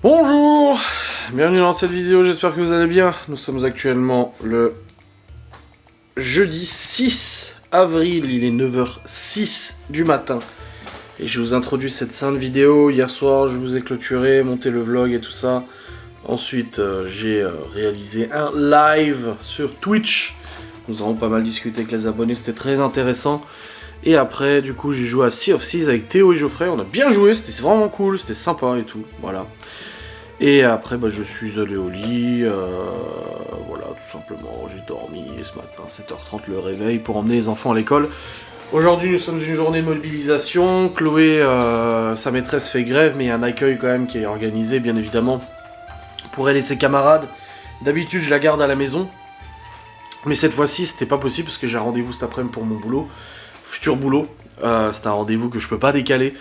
Bonjour, bienvenue dans cette vidéo, j'espère que vous allez bien. Nous sommes actuellement le jeudi 6 avril, il est 9h06 du matin. Et je vous introduis cette sainte vidéo. Hier soir, je vous ai clôturé, monté le vlog et tout ça. Ensuite, j'ai réalisé un live sur Twitch. Nous avons pas mal discuté avec les abonnés, c'était très intéressant. Et après, du coup, j'ai joué à Sea of Thieves avec Théo et Geoffrey. On a bien joué, c'était vraiment cool, c'était sympa et tout. Voilà. Et après, je suis allé au lit. Voilà, tout simplement. J'ai dormi ce matin, 7h30, le réveil pour emmener les enfants à l'école. Aujourd'hui, nous sommes une journée de mobilisation. Chloé, sa maîtresse, fait grève, mais il y a un accueil quand même qui est organisé, bien évidemment, pour elle et ses camarades. D'habitude, je la garde à la maison. Mais cette fois-ci, c'était pas possible parce que j'ai un rendez-vous cet après-midi pour mon boulot. Futur boulot. C'est un rendez-vous que je peux pas décaler.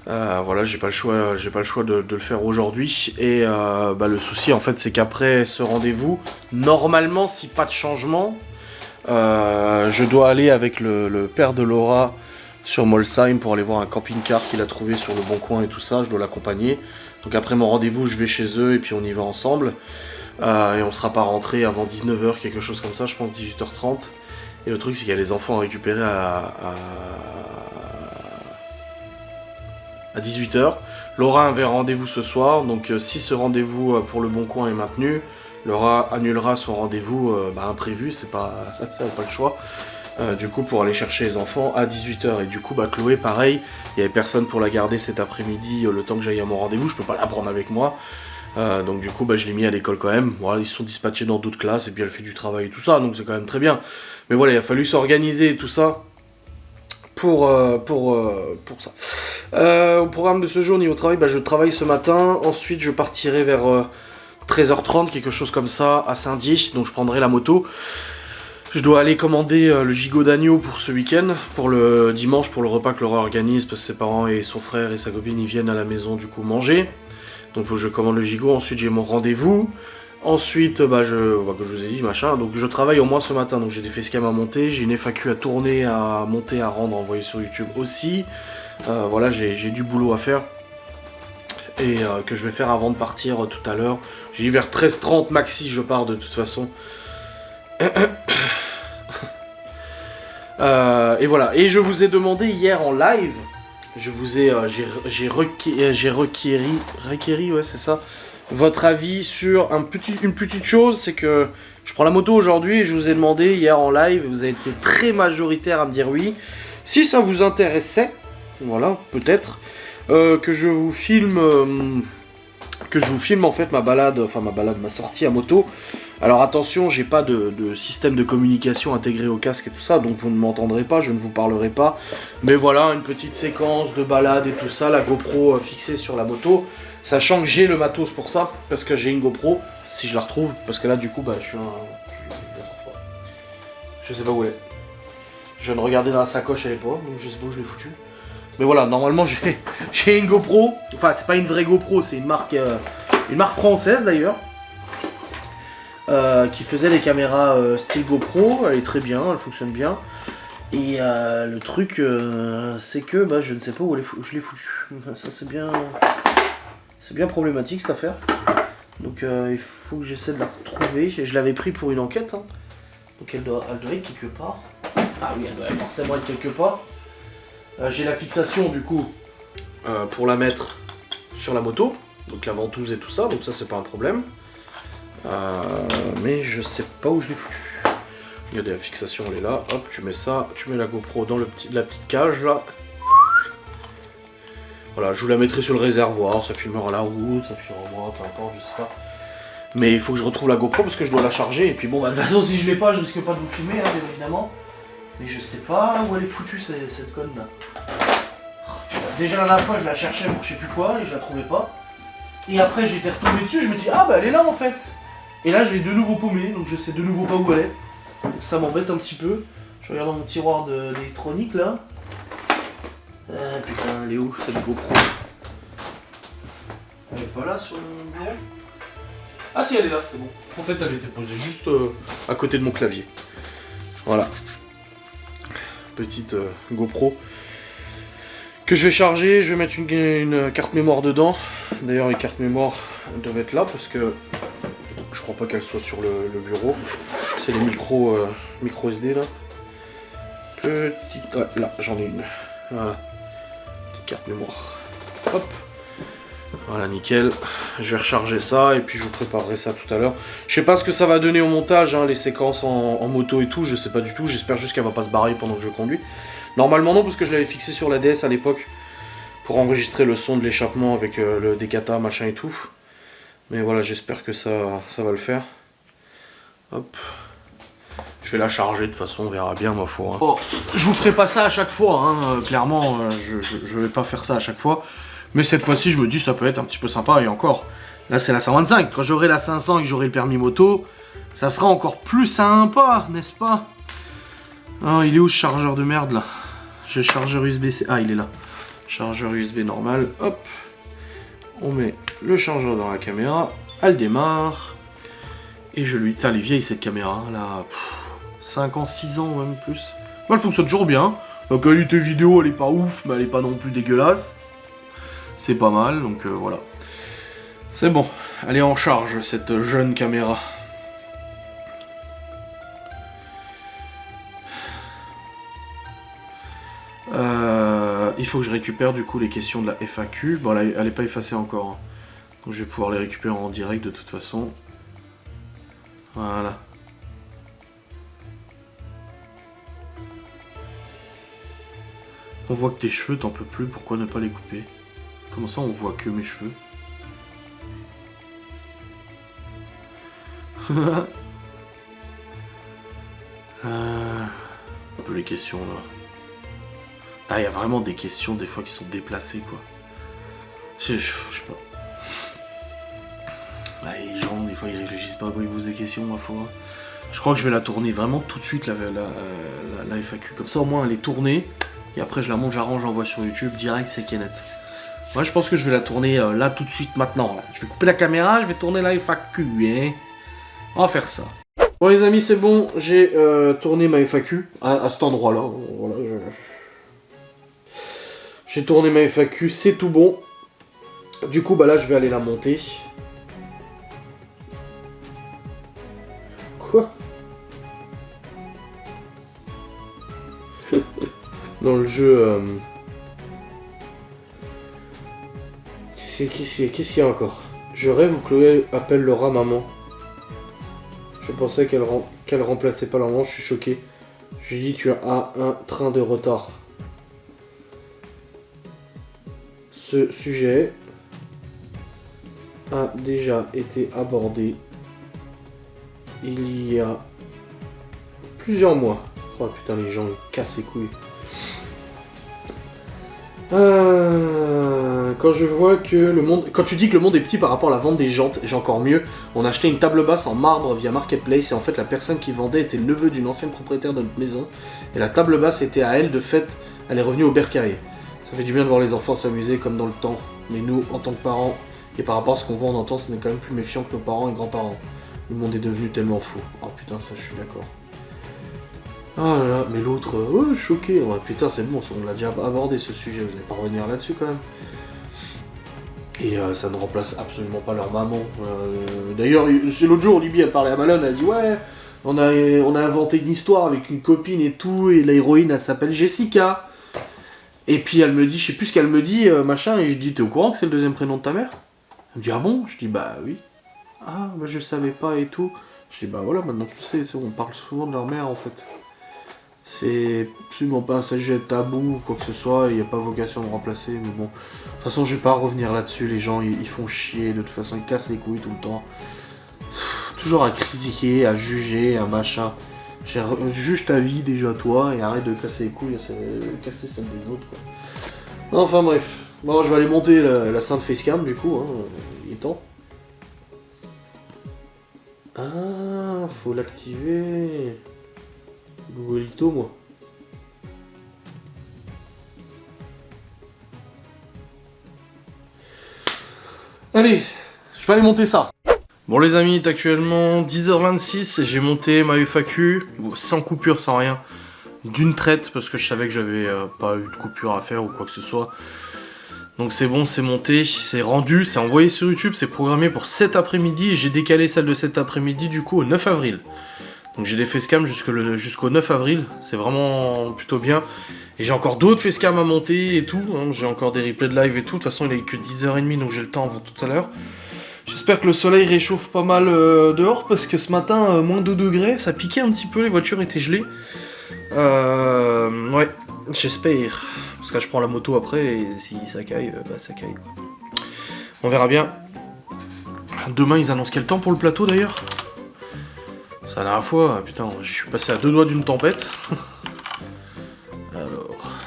Voilà, j'ai pas le choix de le faire aujourd'hui. Et le souci, en fait, c'est qu'après ce rendez-vous, normalement, si pas de changement, je dois aller avec le père de Laura sur Molsheim pour aller voir un camping-car qu'il a trouvé sur le Bon Coin et tout ça. Je dois l'accompagner. Donc après mon rendez-vous, je vais chez eux et puis on y va ensemble. Et on sera pas rentré avant 19h, quelque chose comme ça, je pense 18h30. Et le truc, c'est qu'il y a les enfants à récupérer à 18h. Laura avait rendez-vous ce soir, donc si ce rendez-vous pour le Bon Coin est maintenu, Laura annulera son rendez-vous imprévu, ça n'a pas le choix. Du coup, pour aller chercher les enfants à 18h. Et du coup, Chloé, pareil, il n'y avait personne pour la garder cet après-midi, le temps que j'aille à mon rendez-vous, je peux pas la prendre avec moi. Donc du coup, je l'ai mis à l'école quand même. Voilà, ils se sont dispatchés dans d'autres classes, et puis elle fait du travail et tout ça, donc c'est quand même très bien. Mais voilà, il a fallu s'organiser et tout ça pour ça. Au programme de ce jour, niveau travail, je travaille ce matin. Ensuite, je partirai vers 13h30, quelque chose comme ça, à Saint-Dié. Donc je prendrai la moto. Je dois aller commander le gigot d'agneau pour ce week-end, pour le dimanche, pour le repas que Laura organise, parce que ses parents et son frère et sa copine, ils viennent à la maison du coup manger. Donc il faut que je commande le gigot. Ensuite, j'ai mon rendez-vous. Ensuite, que je vous ai dit, machin, donc je travaille au moins ce matin, donc j'ai des facecam à monter, j'ai une FAQ à tourner, à monter, à rendre, à envoyer sur YouTube aussi. Voilà, j'ai du boulot à faire. Et que je vais faire avant de partir tout à l'heure. J'ai dit vers 13h30 maxi, je pars de toute façon. Et voilà, et je vous ai demandé hier en live, j'ai requéri, ouais c'est ça, votre avis sur une petite chose, c'est que je prends la moto aujourd'hui et je vous ai demandé hier en live, vous avez été très majoritaire à me dire oui, si ça vous intéressait, voilà, peut-être, que je vous filme en fait ma sortie à moto. Alors attention, j'ai pas de système de communication intégré au casque et tout ça, donc vous ne m'entendrez pas, je ne vous parlerai pas. Mais voilà, une petite séquence de balade et tout ça, la GoPro fixée sur la moto, sachant que j'ai le matos pour ça, parce que j'ai une GoPro, si je la retrouve, parce que là du coup, je sais pas où elle est. Je viens de regarder dans la sacoche, elle est pas, donc je sais pas où je l'ai foutue. Mais voilà, normalement j'ai une GoPro, enfin c'est pas une vraie GoPro, c'est une marque française d'ailleurs. Qui faisait les caméras style GoPro, elle est très bien, elle fonctionne bien. Et le truc, c'est que je ne sais pas où je l'ai foutue. Ça c'est bien problématique cette affaire. Donc il faut que j'essaie de la retrouver. Je l'avais pris pour une enquête, hein. Donc elle doit être quelque part. Ah oui, elle doit forcément être quelque part. J'ai la fixation du coup pour la mettre sur la moto, donc la ventouse et tout ça, donc ça c'est pas un problème. Mais je sais pas où je l'ai foutu. Regardez, la fixation elle est là, hop, tu mets ça, tu mets la GoPro dans la petite cage là. Voilà, je vous la mettrai sur le réservoir, ça filmera la route, ça filmera, peu importe, je sais pas. Mais il faut que je retrouve la GoPro parce que je dois la charger, et puis bon, de toute façon, si je l'ai pas, je risque pas de vous filmer, hein, bien évidemment. Mais je sais pas où elle est foutue cette conne là. Oh, déjà la dernière fois, je la cherchais pour je sais plus quoi, et je la trouvais pas. Et après, j'étais retombé dessus, je me dis, elle est là en fait. Et là, je l'ai de nouveau paumé, donc je sais de nouveau pas où elle est. Donc ça m'embête un petit peu. Je regarde dans mon tiroir d'électronique là. Putain, elle est où cette GoPro? Elle est pas là sur le bureau? Ah si, elle est là, c'est bon. En fait, elle était posée juste à côté de mon clavier. Voilà. Petite GoPro que je vais charger. Je vais mettre une carte mémoire dedans. D'ailleurs, les cartes mémoire doivent être là parce que je crois pas qu'elles soient sur le bureau. C'est les micro SD là. Petite... Ouais, là, j'en ai une. Voilà. Petite carte mémoire. Hop. Voilà, nickel. Je vais recharger ça et puis je vous préparerai ça tout à l'heure. Je sais pas ce que ça va donner au montage, hein, les séquences en moto et tout, je sais pas du tout. J'espère juste qu'elle va pas se barrer pendant que je conduis. Normalement non, parce que je l'avais fixé sur la DS à l'époque pour enregistrer le son de l'échappement avec le décata, machin et tout. Mais voilà, j'espère que ça va le faire. Hop. Je vais la charger, de toute façon, on verra bien, ma foi. Hein. Oh, je vous ferai pas ça à chaque fois, hein. Clairement, je vais pas faire ça à chaque fois. Mais cette fois-ci, je me dis, ça peut être un petit peu sympa, et encore. Là, c'est la 125. Quand j'aurai la 500 et que j'aurai le permis moto, ça sera encore plus sympa, n'est-ce pas? Ah, il est où ce chargeur de merde, là? J'ai le chargeur USB-C. Ah, il est là. Chargeur USB normal, hop. On met le chargeur dans la caméra, elle démarre. Et je lui... Putain, elle est vieille, cette caméra, hein, là... 5 ans, 6 ans, même plus. Bah, elle fonctionne toujours bien. La qualité vidéo, elle est pas ouf, mais elle est pas non plus dégueulasse. C'est pas mal, donc voilà. C'est bon. Elle est en charge, cette jeune caméra. Il faut que je récupère, du coup, les questions de la FAQ. Bon, elle est pas effacée encore. Hein. Donc, je vais pouvoir les récupérer en direct, de toute façon. Voilà. On voit que tes cheveux, t'en peux plus, pourquoi ne pas les couper? Comment ça, on voit que mes cheveux? Un peu les questions, là. Ah, il y a vraiment des questions, des fois, qui sont déplacées, quoi. Je sais pas. Ouais, les gens, des fois, ils réfléchissent pas quand ils posent des questions, ma foi. Je crois que je vais la tourner vraiment tout de suite, la FAQ. Comme ça, au moins, elle est tournée. Et après, je la monte, j'arrange, j'envoie sur YouTube, direct, c'est net. Moi, je pense que je vais la tourner là, tout de suite, maintenant. Là. Je vais couper la caméra, je vais tourner la FAQ, hein. On va faire ça. Bon, les amis, c'est bon. J'ai tourné ma FAQ à cet endroit-là. Voilà, j'ai tourné ma FAQ, c'est tout bon. Du coup, bah là, je vais aller la monter. Quoi? Dans le jeu... Qu'est-ce qu'il y a encore? Je rêve où Chloé appelle Laura maman. Je pensais qu'elle remplaçait pas la maman, je suis choqué. Je lui dis tu as un train de retard. Ce sujet a déjà été abordé il y a plusieurs mois. Oh putain, les gens ils cassent les couilles. Quand je vois que le monde... Quand tu dis que le monde est petit par rapport à la vente des jantes, j'ai encore mieux. On a acheté une table basse en marbre via Marketplace et en fait la personne qui vendait était le neveu d'une ancienne propriétaire de notre maison. Et la table basse était à elle, de fait, elle est revenue au bercail. Ça fait du bien de voir les enfants s'amuser comme dans le temps. Mais nous, en tant que parents, et par rapport à ce qu'on voit en entend, ce n'est quand même plus méfiant que nos parents et grands-parents. Le monde est devenu tellement fou. Oh putain, ça je suis d'accord. Ah là là, mais l'autre, oh, choqué. Oh, putain, c'est bon, on l'a déjà abordé ce sujet, vous n'allez pas revenir là-dessus quand même. Et ça ne remplace absolument pas leur maman. D'ailleurs, c'est l'autre jour, Libye, elle parlait à Malone, elle dit ouais, on a inventé une histoire avec une copine et tout, et l'héroïne, elle s'appelle Jessica. Et puis elle me dit, je sais plus ce qu'elle me dit, machin, et je dis, t'es au courant que c'est le deuxième prénom de ta mère? Elle me dit, ah bon? Je dis, bah oui. Ah, bah je savais pas et tout. Je dis, bah voilà, maintenant tu le sais, on parle souvent de leur mère en fait. C'est absolument pas un sujet tabou ou quoi que ce soit, il n'y a pas vocation de remplacer, mais bon. De toute façon, je vais pas revenir là-dessus, les gens ils font chier, de toute façon ils cassent les couilles tout le temps. Toujours à critiquer, à juger, à machin. Juge ta vie déjà toi et arrête de casser les couilles, casser celle des autres quoi. Enfin bref. Bon, je vais aller monter la sainte facecam du coup, hein, il est temps. Ah, faut l'activer. Googleito, moi. Allez, je vais aller monter ça. Bon les amis, il est actuellement 10h26 et j'ai monté ma FAQ, sans coupure, sans rien. d'une traite parce que je savais que j'avais pas eu de coupure à faire ou quoi que ce soit. Donc c'est bon, c'est monté, c'est rendu, c'est envoyé sur YouTube, c'est programmé pour cet après-midi et j'ai décalé celle de cet après-midi du coup au 9 avril. Donc j'ai des facecam jusqu'au 9 avril, c'est vraiment plutôt bien. Et j'ai encore d'autres facecam à monter et tout, hein. J'ai encore des replays de live et tout, de toute façon il est que 10h30 donc j'ai le temps avant tout à l'heure. J'espère que le soleil réchauffe pas mal dehors parce que ce matin, moins 2 degrés, ça piquait un petit peu, les voitures étaient gelées. Ouais, j'espère. Parce que là, je prends la moto après et si ça caille, bah ça caille. On verra bien. Demain, ils annoncent quel temps pour le plateau d'ailleurs? C'est la dernière fois, putain, je suis passé à 2 doigts d'une tempête. Alors,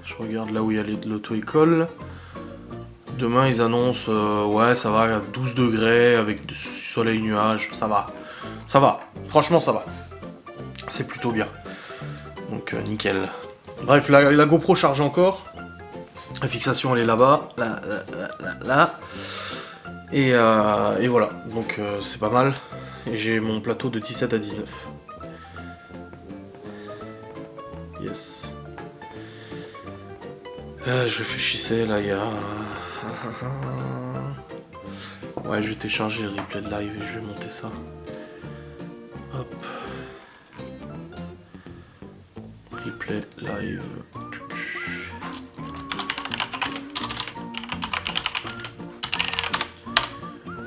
je regarde là où il y a l'auto-école. Demain, ils annoncent, ouais, ça va, à 12 degrés avec du soleil nuage, ça va. Ça va, franchement, ça va. C'est plutôt bien. Donc, nickel. Bref, la GoPro charge encore. La fixation, elle est là-bas. Là. Et voilà. Donc, c'est pas mal. Et j'ai mon plateau de 17 à 19. Yes. Je réfléchissais, là, il y a... Ouais, je vais télécharger le replay de live et je vais monter ça. Hop. Replay live.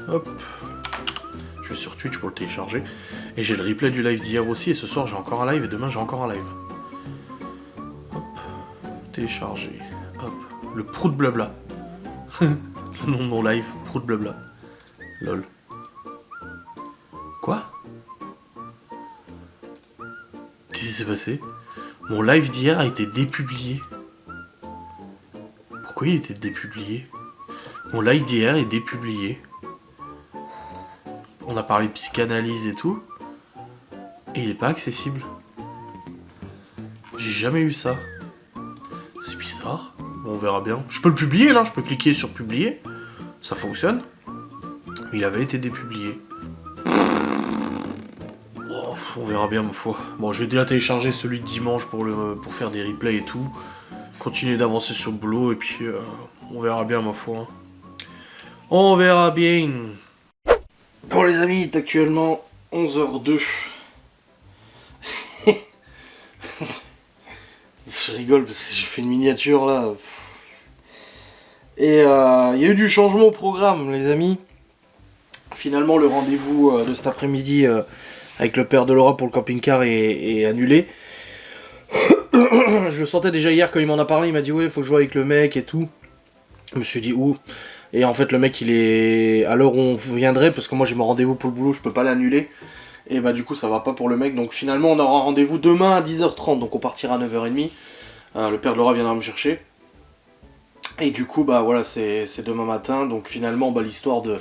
Hop. Je vais sur Twitch pour le télécharger. Et j'ai le replay du live d'hier aussi. Et ce soir j'ai encore un live et demain j'ai encore un live. Hop. Télécharger. Hop. Le prout blabla. Le nom de mon live. Prout blabla. Lol. Quoi? Qu'est-ce qui s'est passé? Mon live d'hier a été dépublié. Pourquoi il était dépublié? Mon live d'hier est dépublié. On a parlé de psychanalyse et tout. Et il est pas accessible. J'ai jamais eu ça. C'est bizarre. Bon, on verra bien. Je peux le publier là, je peux cliquer sur publier. Ça fonctionne. Mais il avait été dépublié. Oh, on verra bien ma foi. Bon, je vais déjà télécharger celui de dimanche pour faire des replays et tout. Continuer d'avancer sur le boulot et puis on verra bien ma foi. On verra bien. Bon les amis, il est actuellement 11h02. Je rigole parce que j'ai fait une miniature là. Et il y a eu du changement au programme les amis. Finalement le rendez-vous de cet après-midi avec le père de Laura pour le camping-car est annulé. Je le sentais déjà hier quand il m'en a parlé, il m'a dit ouais faut que je joue avec le mec et tout. Je me suis dit où? Et en fait le mec il est à l'heure où on viendrait parce que moi j'ai mon rendez-vous pour le boulot, je peux pas l'annuler. Et bah du coup ça va pas pour le mec, donc finalement on aura rendez-vous demain à 10h30, donc on partira à 9h30. Le père de Laura viendra me chercher. Et du coup bah voilà c'est demain matin, donc finalement bah, l'histoire de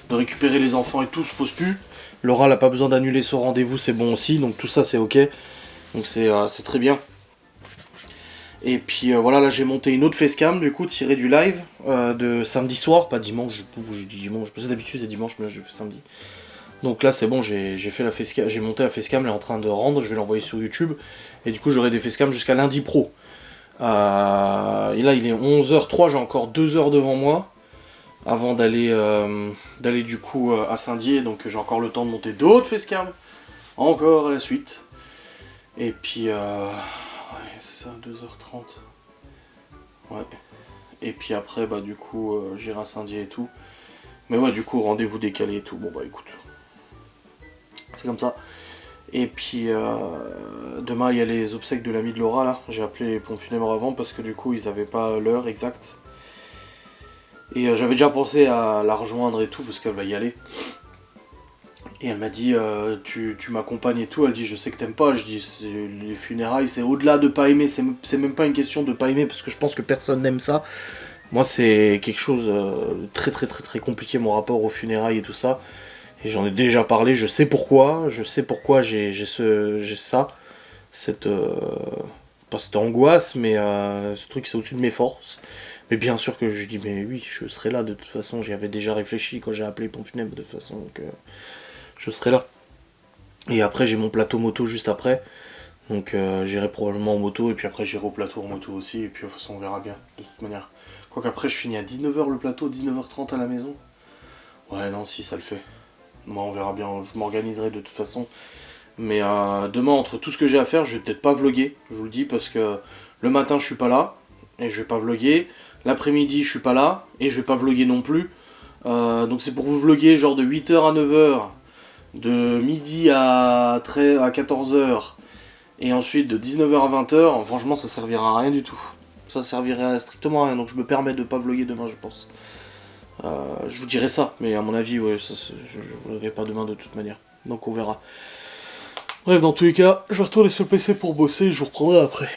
récupérer les enfants et tout se pose plus. Laura n'a pas besoin d'annuler son rendez-vous, c'est bon aussi, donc tout ça c'est ok. Donc c'est très bien. Et puis voilà, là j'ai monté une autre facecam du coup tirée du live de samedi soir, pas dimanche, j'ai dit dimanche, parce que d'habitude c'est dimanche mais là j'ai fait samedi. Donc là c'est bon, j'ai fait la facecam, j'ai monté la facecam, elle est en train de rendre, je vais l'envoyer sur YouTube. Et du coup j'aurai des facecams jusqu'à lundi pro. Et là il est 11h03, j'ai encore 2 heures devant moi. Avant d'aller du coup à Saint-Dié, donc j'ai encore le temps de monter d'autres facecam. Encore à la suite. Et puis ouais, c'est ça, 2h30. Ouais. Et puis après, bah du coup, j'irai à Saint-Dié et tout. Mais ouais, du coup, rendez-vous décalé et tout. Bon bah écoute. C'est comme ça. Et puis, demain, il y a les obsèques de l'ami de Laura, là. J'ai appelé les pompes funèbres avant parce que du coup, ils avaient pas l'heure exacte. Et j'avais déjà pensé à la rejoindre et tout, parce qu'elle va y aller. Et elle m'a dit, tu m'accompagnes et tout. Elle dit, je sais que t'aimes pas. Je dis, les funérailles, c'est au-delà de pas aimer. C'est même pas une question de pas aimer, parce que je pense que personne n'aime ça. Moi, c'est quelque chose de très très très très compliqué, mon rapport aux funérailles et tout ça. Et j'en ai déjà parlé, je sais pourquoi j'ai ça. Pas cette angoisse, mais ce truc, c'est au-dessus de mes forces. Mais bien sûr que je dis, mais oui, je serai là, de toute façon, j'y avais déjà réfléchi quand j'ai appelé Pompe Funèbre, de toute façon, donc je serai là. Et après, j'ai mon plateau moto juste après, Donc j'irai probablement en moto, et puis après j'irai au plateau en moto aussi, et puis de toute façon on verra bien, de toute manière. Quoique après je finis à 19h le plateau, 19h30 à la maison. Ouais non, si ça le fait. Moi on verra bien, je m'organiserai de toute façon. Mais demain, entre tout ce que j'ai à faire, je vais peut-être pas vlogger, je vous le dis, parce que le matin je suis pas là, et je vais pas vlogger. L'après-midi je suis pas là, et je vais pas vlogger non plus. Donc c'est pour vous vlogger genre de 8h à 9h, de midi à 14h, et ensuite de 19h à 20h, franchement ça servira à rien du tout. Ça servirait strictement à rien, donc je me permets de pas vlogger demain, je pense. Je vous dirai ça, mais à mon avis, ouais, ça, je ne vloggerai pas demain de toute manière. Donc on verra. Bref, dans tous les cas, je vais retourner sur le PC pour bosser et je vous reprendrai après.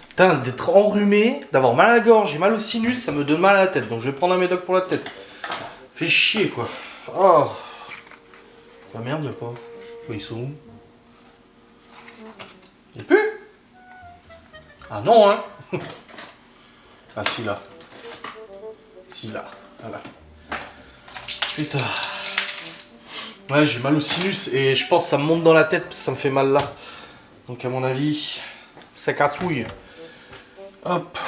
Putain, d'être enrhumé, d'avoir mal à la gorge, j'ai mal au sinus, ça me donne mal à la tête, donc je vais prendre un médoc pour la tête. Fait chier quoi. Oh. Ah merde, y'a pas. Ils sont où? Y'a plus? Ah non, hein. Ah si, là. Si, là. Voilà. Putain. Ouais, j'ai mal au sinus et je pense que ça me monte dans la tête parce que ça me fait mal là. Donc à mon avis, ça cassouille. Hop.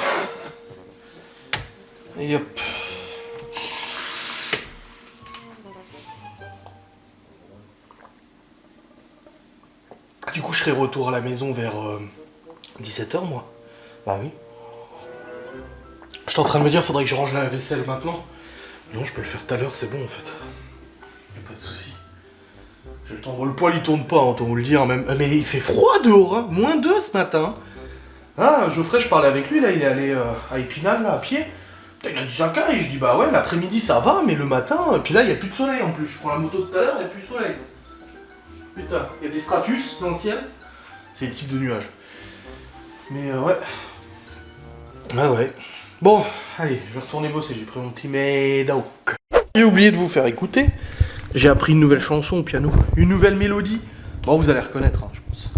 Et hop. Du coup, je serai retour à la maison vers 17h, moi. Bah oui. J'étais en train de me dire, faudrait que je range la vaisselle maintenant. Non, je peux le faire tout à l'heure, c'est bon en fait. Y'a pas de soucis. J'ai le temps. Bon, le poêle il tourne pas, autant vous le dire. Même. Mais il fait froid dehors, hein. -2 ce matin. Ah, Geoffrey, je parlais avec lui, là, il est allé à Épinal, là, à pied. Putain, il a dit ça et je dis, bah ouais, l'après-midi ça va, mais le matin, et puis là, il n'y a plus de soleil en plus. Je prends la moto tout à l'heure, il n'y a plus de soleil. Putain, il y a des stratus dans le ciel. C'est le type de nuages. Mais ouais. Ah ouais. Bon, allez, je vais retourner bosser, j'ai pris mon petit médoc. J'ai oublié de vous faire écouter. J'ai appris une nouvelle chanson au piano, une nouvelle mélodie. Bon, vous allez reconnaître, hein, je pense.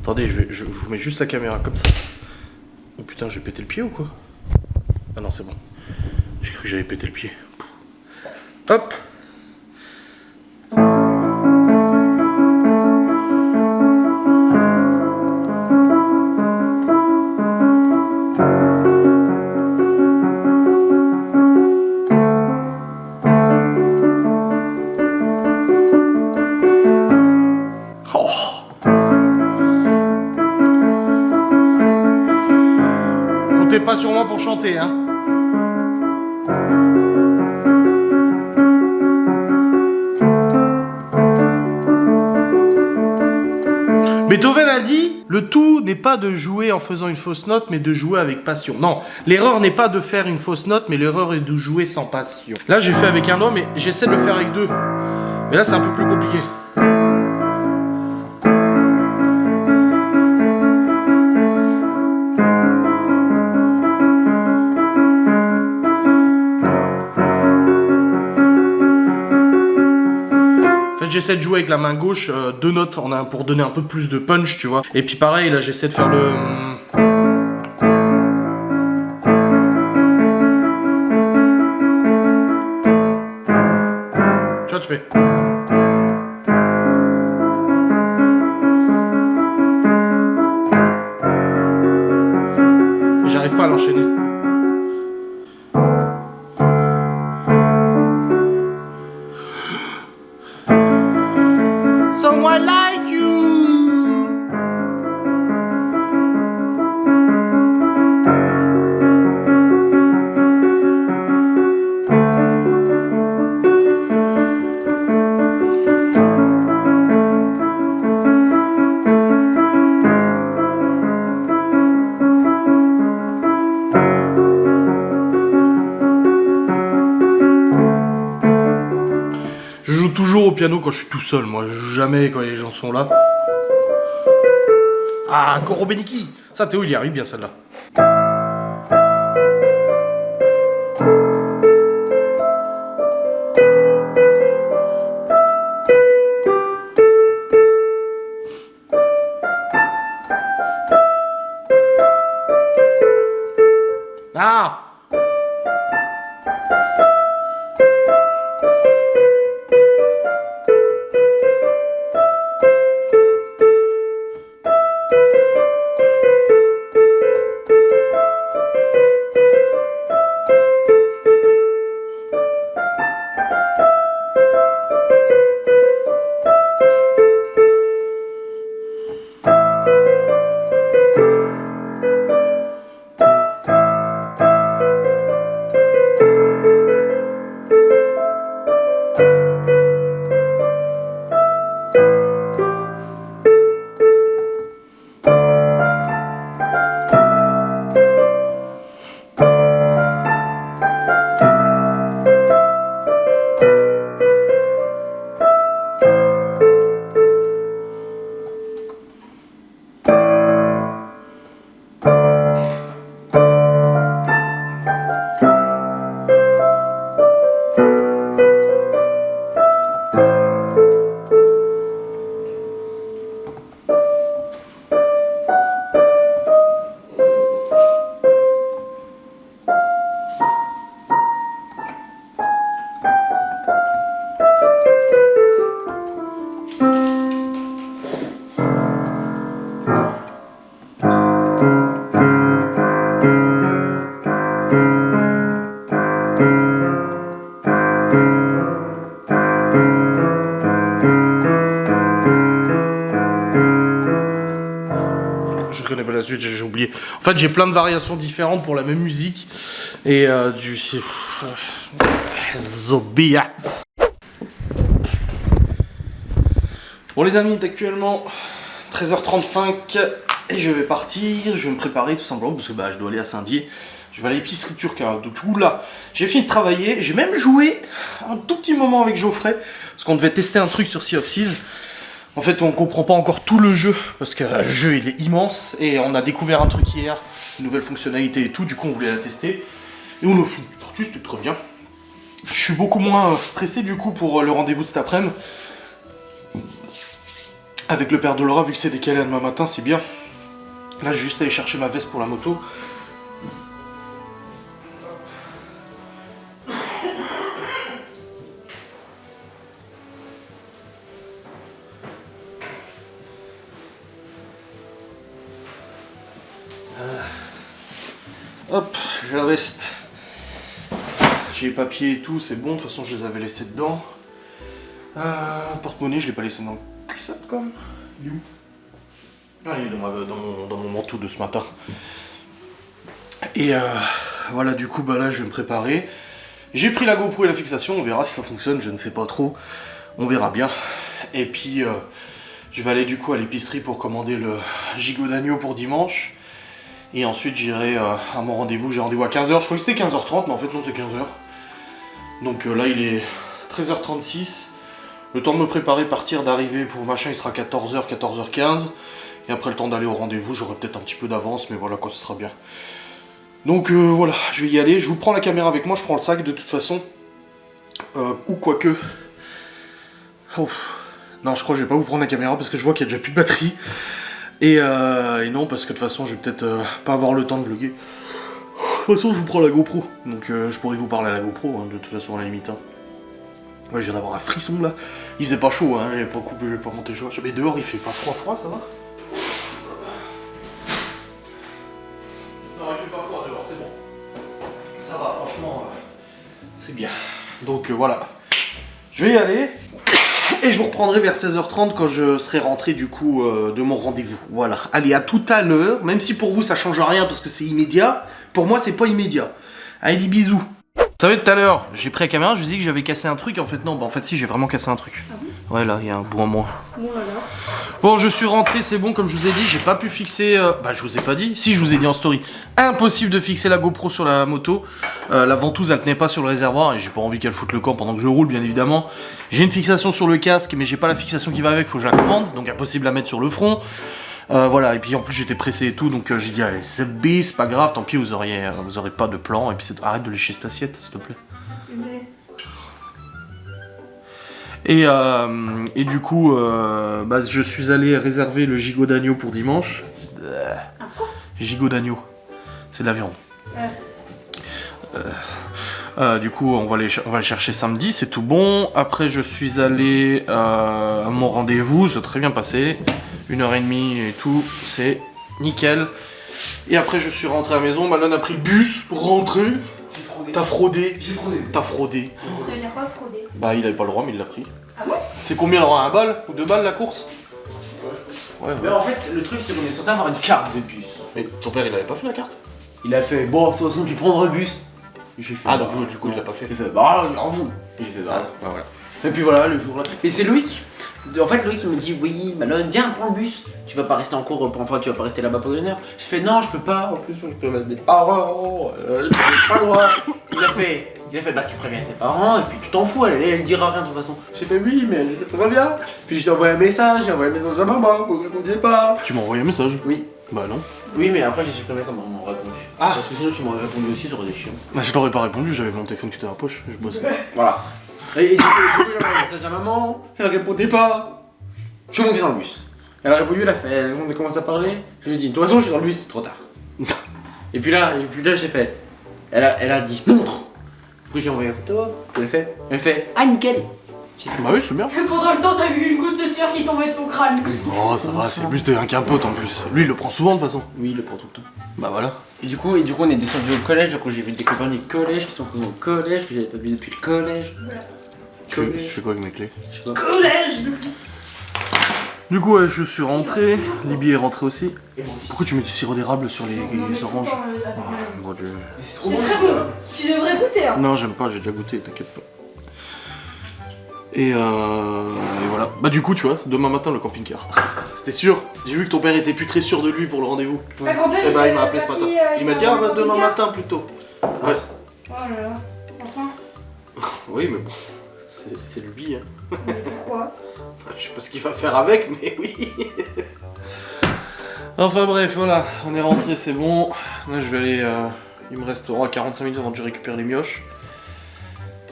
Attendez, je vous mets juste la caméra comme ça. Oh putain, j'ai pété le pied ou quoi? Ah non, c'est bon. J'ai cru que j'avais pété le pied. Hop. Comptez pas sur moi pour chanter, hein. Beethoven a dit, le tout n'est pas de jouer en faisant une fausse note, mais de jouer avec passion. Non, l'erreur n'est pas de faire une fausse note, mais l'erreur est de jouer sans passion. Là, j'ai fait avec un doigt, mais j'essaie de le faire avec deux. Mais là, c'est un peu plus compliqué. J'essaie de jouer avec la main gauche, deux notes pour donner un peu plus de punch, tu vois. Et puis pareil, là, j'essaie de faire le... Tu vois, tu fais... J'arrive pas à l'enchaîner. Someone like you. Je joue toujours au piano quand je suis tout seul, moi. Je joue jamais quand les gens sont là. Ah, Koro Beniki. Ça, Théo, il y arrive bien, celle-là. Ah! Je connais pas la suite, j'ai oublié. En fait, j'ai plein de variations différentes pour la même musique. Et du... Zobia. Bon les amis, il est actuellement 13h35 et je vais partir, je vais me préparer tout simplement parce que bah, je dois aller à Saint-Dié. Je vais à l'épicerie turque, hein. Donc là, j'ai fini de travailler, j'ai même joué un tout petit moment avec Geoffrey parce qu'on devait tester un truc sur Sea of Thieves. En fait, on comprend pas encore tout le jeu parce que le jeu il est immense et on a découvert un truc hier, une nouvelle fonctionnalité et tout, du coup on voulait la tester et on a fait une partie, c'était très bien. Je suis beaucoup moins stressé du coup pour le rendez-vous de cet après-midi. Avec le père de Laura, vu que c'est décalé à demain matin, c'est bien. Là, j'ai juste allé chercher ma veste pour la moto. Hop, j'ai la veste. J'ai les papiers et tout, c'est bon. De toute façon, je les avais laissés dedans. Porte-monnaie, je l'ai pas laissé dans le cul-sac quand même. Il est où? Ah, il est dans mon manteau de ce matin. Et voilà, du coup, bah là, je vais me préparer. J'ai pris la GoPro et la fixation, on verra si ça fonctionne, je ne sais pas trop. On verra bien. Et puis, je vais aller du coup à l'épicerie pour commander le gigot d'agneau pour dimanche. Et ensuite, j'irai à mon rendez-vous. J'ai rendez-vous à 15h. Je crois que c'était 15h30, mais en fait, non, c'est 15h. Donc là, il est 13h36. Le temps de me préparer, partir, d'arriver pour machin, il sera 14h, 14h15. Et après le temps d'aller au rendez-vous, j'aurai peut-être un petit peu d'avance, mais voilà quoi, ce sera bien. Donc voilà, je vais y aller. Je vous prends la caméra avec moi, je prends le sac de toute façon. Ou quoique... Oh. Non, je crois que je vais pas vous prendre la caméra parce que je vois qu'il y a déjà plus de batterie. Et non, parce que de toute façon, je vais peut-être pas avoir le temps de vlogger. De toute façon, je vous prends la GoPro. Donc je pourrais vous parler à la GoPro, hein, de toute façon, à la limite. Hein. Ouais, je viens d'avoir un frisson là. Il faisait pas chaud, hein, j'avais pas coupé, j'avais pas monté chaud. Mais dehors, il fait pas froid, ça va? Non, il fait pas froid dehors, c'est bon. Ça va, franchement, c'est bien. Donc voilà. Je vais y aller. Et je vous reprendrai vers 16h30 quand je serai rentré du coup de mon rendez-vous. Voilà. Allez, à tout à l'heure. Même si pour vous ça change rien parce que c'est immédiat. Pour moi, c'est pas immédiat. Allez, dis bisous. Vous savez, tout à l'heure, j'ai pris la caméra, je vous ai dit que j'avais cassé un truc. En fait, non, bah en fait, si, j'ai vraiment cassé un truc. Ah bon? Ouais, là, il y a un bout en moins. Bon, je suis rentré, c'est bon, comme je vous ai dit, j'ai pas pu fixer... Bah, je vous ai pas dit. Si, je vous ai dit en story. Impossible de fixer la GoPro sur la moto. La ventouse, elle tenait pas sur le réservoir et j'ai pas envie qu'elle foute le camp pendant que je roule, bien évidemment. J'ai une fixation sur le casque, mais j'ai pas la fixation qui va avec, faut que je la commande. Donc, impossible à mettre sur le front. Voilà, et puis en plus j'étais pressé et tout, donc j'ai dit allez, c'est B, c'est pas grave, tant pis, vous aurez pas de plan, et puis arrête de lécher cette assiette, s'il te plaît. Et du coup, bah, je suis allé réserver le gigot d'agneau pour dimanche. Gigot d'agneau, c'est de la viande. Du coup, on va le chercher samedi, c'est tout bon. Après, je suis allé à mon rendez-vous, c'est très bien passé. 1h30 et tout, c'est nickel. Et après, je suis rentré à la maison. Malone a pris le bus pour rentrer. J'ai fraudé. T'as fraudé. J'ai fraudé. T'as fraudé. Ça veut dire quoi, frauder? Bah, il avait pas le droit, mais il l'a pris. Ah bon? C'est combien alors, 1 balle ou 2 balles la course? Ouais, Mais en fait, le truc, c'est qu'on est censé avoir une carte de bus. Mais ton père, il avait pas fait la carte? Il a fait, bon, de toute façon, tu prendras le bus. J'ai fait, Ah, donc du coup, il l'a pas fait. Il a fait, bah, en vous. J'ai fait, bah, voilà. Et puis voilà, le jour là. Et c'est Loïc. En fait, Loïc il me dit, oui, Malone, viens, prends le bus. Tu vas pas rester en cours, enfin, tu vas pas rester là-bas pendant 1 heure. J'ai fait, non, je peux pas. En plus, je peux mettre mes parents. J'ai pas le droit. Il a fait, bah, tu préviens tes parents, et puis tu t'en fous, elle dira rien de toute façon. J'ai fait, oui, mais elle préviens bien. Puis je t'ai envoyé un message, à maman, vous répondiez pas. Tu m'as envoyé un message? Oui. Bah non. Oui, mais après, j'ai supprimé comme on m'a répondu. Ah. Parce que sinon, tu m'aurais répondu aussi, ça aurait été chiant. Bah, je t'aurais pas répondu, j'avais mon téléphone qui était dans la poche, je bossais. Voilà. Et du coup, j'ai envoyé un message à maman, elle répondait pas. Je suis monté dans le bus. Elle a répondu, on a commencé à parler. Je lui ai dit, de toute façon, je suis dans le bus, c'est trop tard. et puis là, j'ai fait. Elle a dit, montre. Du coup, j'ai envoyé la photo. Elle fait, ah nickel. Bah oui, c'est bien. Pendant le temps, t'as vu une goutte de sueur qui tombait de ton crâne. Oh, ça va, c'est plus qu'un pote en plus. Lui, il le prend souvent de toute façon. Oui, il le prend tout le temps. Bah voilà. Et du coup, on est descendu au collège, donc j'ai vu des copains du collège qui sont venus au collège, que j'avais pas vu depuis le collège. Voilà. Je fais quoi avec mes clés? Je sais pas. Collège. Du coup, ouais, je suis rentré. Libby est rentré aussi. Et moi aussi. Pourquoi tu mets du sirop d'érable sur les Non, mais tout le oranges? temps, Mon Dieu. Mais c'est C'est très bon. Tu devrais goûter. Hein. Non, j'aime pas, j'ai déjà goûté, t'inquiète pas. Et voilà. Bah du coup, tu vois, c'est demain matin le camping-car. C'était sûr. J'ai vu que ton père était plus très sûr de lui pour le rendez-vous. Ma grand-père, Et bah il m'a appelé ce matin. Il m'a dit ah bah demain matin plutôt. Ouais. Oh là là. Enfin. Oui mais bon, c'est lui hein. Mais pourquoi? Enfin, je sais pas ce qu'il va faire avec, mais oui. Enfin bref, voilà, on est rentré, c'est bon. Là je vais aller. Il me reste 45 minutes avant que je récupère les mioches.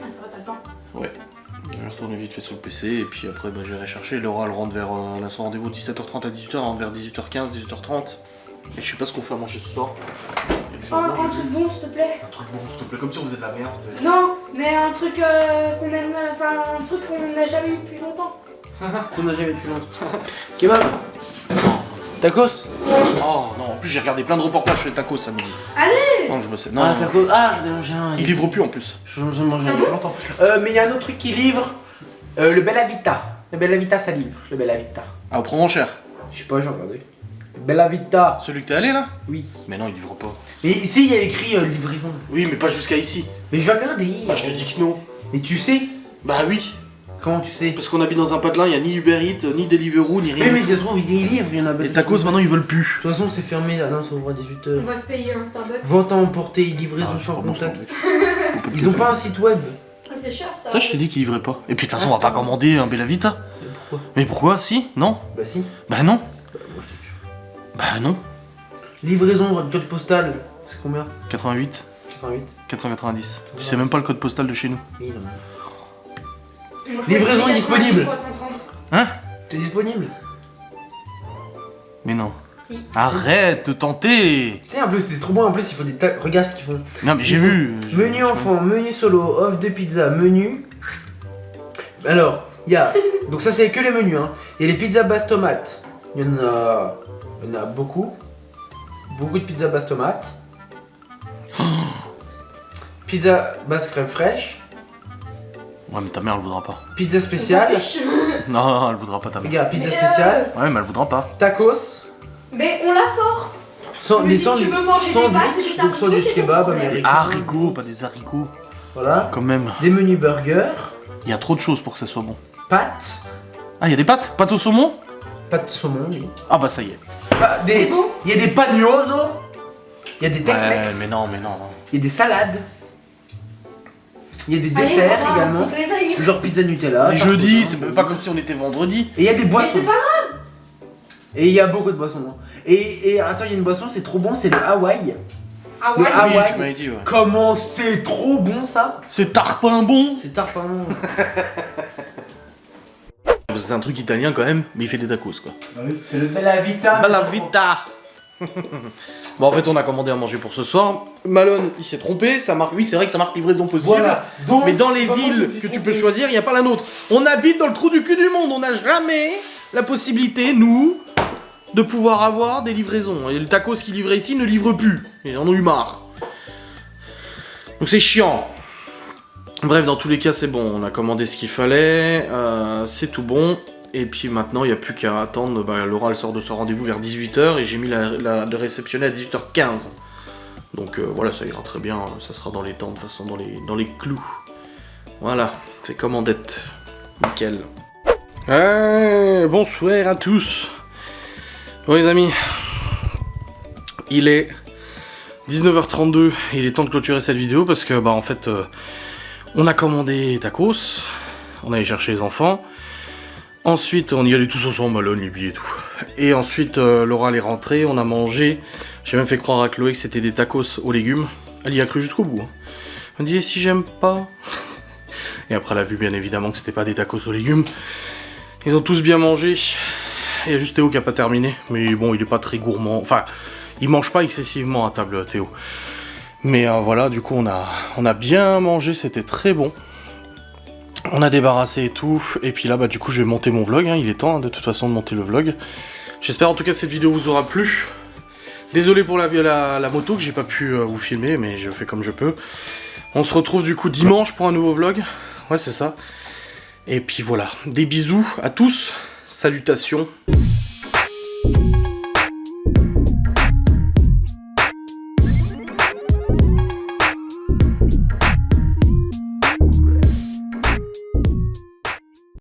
Ah, ça va, t'as le temps. Ouais. Je vais retourner vite fait sur le PC et puis après bah, j'irai chercher. Laura elle rentre vers son rendez-vous de 17h30 à 18h, elle rentre vers 18h15, 18h30. Et je sais pas ce qu'on fait à manger ce soir. Et le Oh, jambon, un j'ai truc vu. bon, s'il te plaît. Un truc bon s'il te plaît, comme si on faisait de la merde. tu sais. Non, mais un truc qu'on aime, enfin un truc qu'on n'a jamais eu depuis longtemps. Qu'on a jamais depuis longtemps. Kebab. Tacos. Oh non, en plus j'ai regardé plein de reportages sur les tacos samedi. Allez. Non, je me sais. Non, Ah, non. tacos. Ah, j'en ai mangé un. Il livre plus en plus. J'en ai mangé un Ah il y a pas longtemps. Mais il y a un autre truc qui livre. Le Bella Vita. Le Bella Vita, ça livre. Le Bella Vita. Ah, on prend moins cher. Je sais pas, j'ai regardé. Bella Vita. Celui que t'es allé là? Oui. Mais non, il livre pas. Mais ici, il y a écrit livraison. Oui, mais pas jusqu'à ici. Mais je vais regarder. Bah, je te dis que non. Mais tu sais? Bah oui. Comment tu sais? Parce qu'on habite dans un patelin, il y a ni Uber Eats, ni Deliveroo, ni rien. Mais ça se trouve, il livre, il y en a pas. Les tacos maintenant ils veulent plus. De toute façon, c'est fermé. Ah non, ça ouvre à 18h. On va se payer un Starbucks. Vente à emporter, livraison Ah, sans pardon, contact. c'est Ils ont pas un site web. Ah, c'est cher ça. Toi, je t'ai dit qu'ils livraient pas. Et puis de toute façon, on va pas commander un Bella Vita. Mais pourquoi? Mais pourquoi? Si? Non? Bah si. Bah non. Bah, moi je te tue. Bah non. Livraison, votre code postal. C'est combien? 88, 88. 490. Tu sais même pas le code postal de chez nous. Oui, non. Moi, je Livraison crois que c'est disponible. 330. Hein? T'es disponible? Mais non. Si. Arrête de tenter. Tu sais, en plus, c'est trop bon. En plus, il faut des. Regarde ce qu'ils font. Non mais j'ai vu. Menu enfant, menu solo, offre de pizza, menu. Alors, il y a. Donc, ça, c'est que les menus. Hein. Il y a les pizzas basse tomate. Il y en a beaucoup. Beaucoup de pizzas basse tomate. Pizza basse crème fraîche. Ouais mais ta mère elle voudra pas. Pizza spéciale. Non, elle voudra pas ta mère. Regarde, pizza Mais, spéciale. Ouais mais elle voudra pas. Tacos. Mais on la force. Des Mais si tu veux manger des pâtes et sandwichs. des Donc, sandwich haricots, kebab, c'est bon. américain. Haricots, pas des haricots. Voilà. Quand même. Des menus burgers. Il y a trop de choses pour que ça soit bon. Pâtes. Ah, il y a des pâtes? Pâtes au saumon? Pâtes saumon, oui. Ah bah ça y est. C'est bon. Il y a des pagnoso. Il y a des Ouais, Tex-Mex. mais non. Il y a des salades. Il y a des Allez, desserts on va avoir un également. petit plaisir. Genre pizza Nutella. Les tarte jeudis, au pain. c'est même pas comme si on était vendredi. Et il y a des Mais boissons. c'est pas grave. Et il y a beaucoup de boissons. hein. Et attends, il y a une boisson, c'est trop bon, c'est le Hawaï. Ah Le ouais. Ah Oui, ouais. tu m'avais dit, ouais. Comment c'est trop bon ça. C'est tarpin bon. C'est tard, pardon. C'est un truc italien quand même, mais il fait des tacos quoi. C'est le Bella Vita. Bella vita. Bon en fait on a commandé à manger pour ce soir. Malone il s'est trompé, ça marque. Oui c'est vrai que ça marque livraison possible. Voilà. Donc, Mais dans les c'est pas moi villes qui me suis que tu peux trompé. choisir, il n'y a pas la nôtre. On habite dans le trou du cul du monde, on n'a jamais la possibilité, nous, de pouvoir avoir des livraisons. Et le tacos qui livrait ici ne livre plus. Ils en ont eu marre. Donc c'est chiant. Bref, dans tous les cas, c'est bon. On a commandé ce qu'il fallait. C'est tout bon. Et puis maintenant, il n'y a plus qu'à attendre. Bah, Laura, elle sort de son rendez-vous vers 18h. Et j'ai mis de réceptionner à 18h15. Donc voilà, ça ira très bien. Ça sera dans les temps, de toute façon, dans les clous. Voilà, c'est commandette. Nickel. Bonsoir à tous. Bon les amis, il est 19h32, il est temps de clôturer cette vidéo parce que bah en fait on a commandé tacos, on allait chercher les enfants, ensuite on y allait tous ensemble, Malone, Libby et tout, et ensuite Laura elle est rentrée, on a mangé, j'ai même fait croire à Chloé que c'était des tacos aux légumes, elle y a cru jusqu'au bout, hein. Elle m'a dit si j'aime pas, et après elle a vu bien évidemment que c'était pas des tacos aux légumes, ils ont tous bien mangé. Il y a juste Théo qui a pas terminé, mais bon, il est pas très gourmand. Enfin, il mange pas excessivement à table, Théo. Mais voilà, du coup, on a bien mangé, c'était très bon. On a débarrassé et tout, et puis là bah du coup je vais monter mon vlog, hein. Il est temps hein, de toute façon de monter le vlog. J'espère en tout cas que cette vidéo vous aura plu. Désolé pour la moto que j'ai pas pu vous filmer, mais je fais comme je peux. On se retrouve du coup dimanche pour un nouveau vlog, ouais c'est ça. Et puis voilà, des bisous à tous, salutations.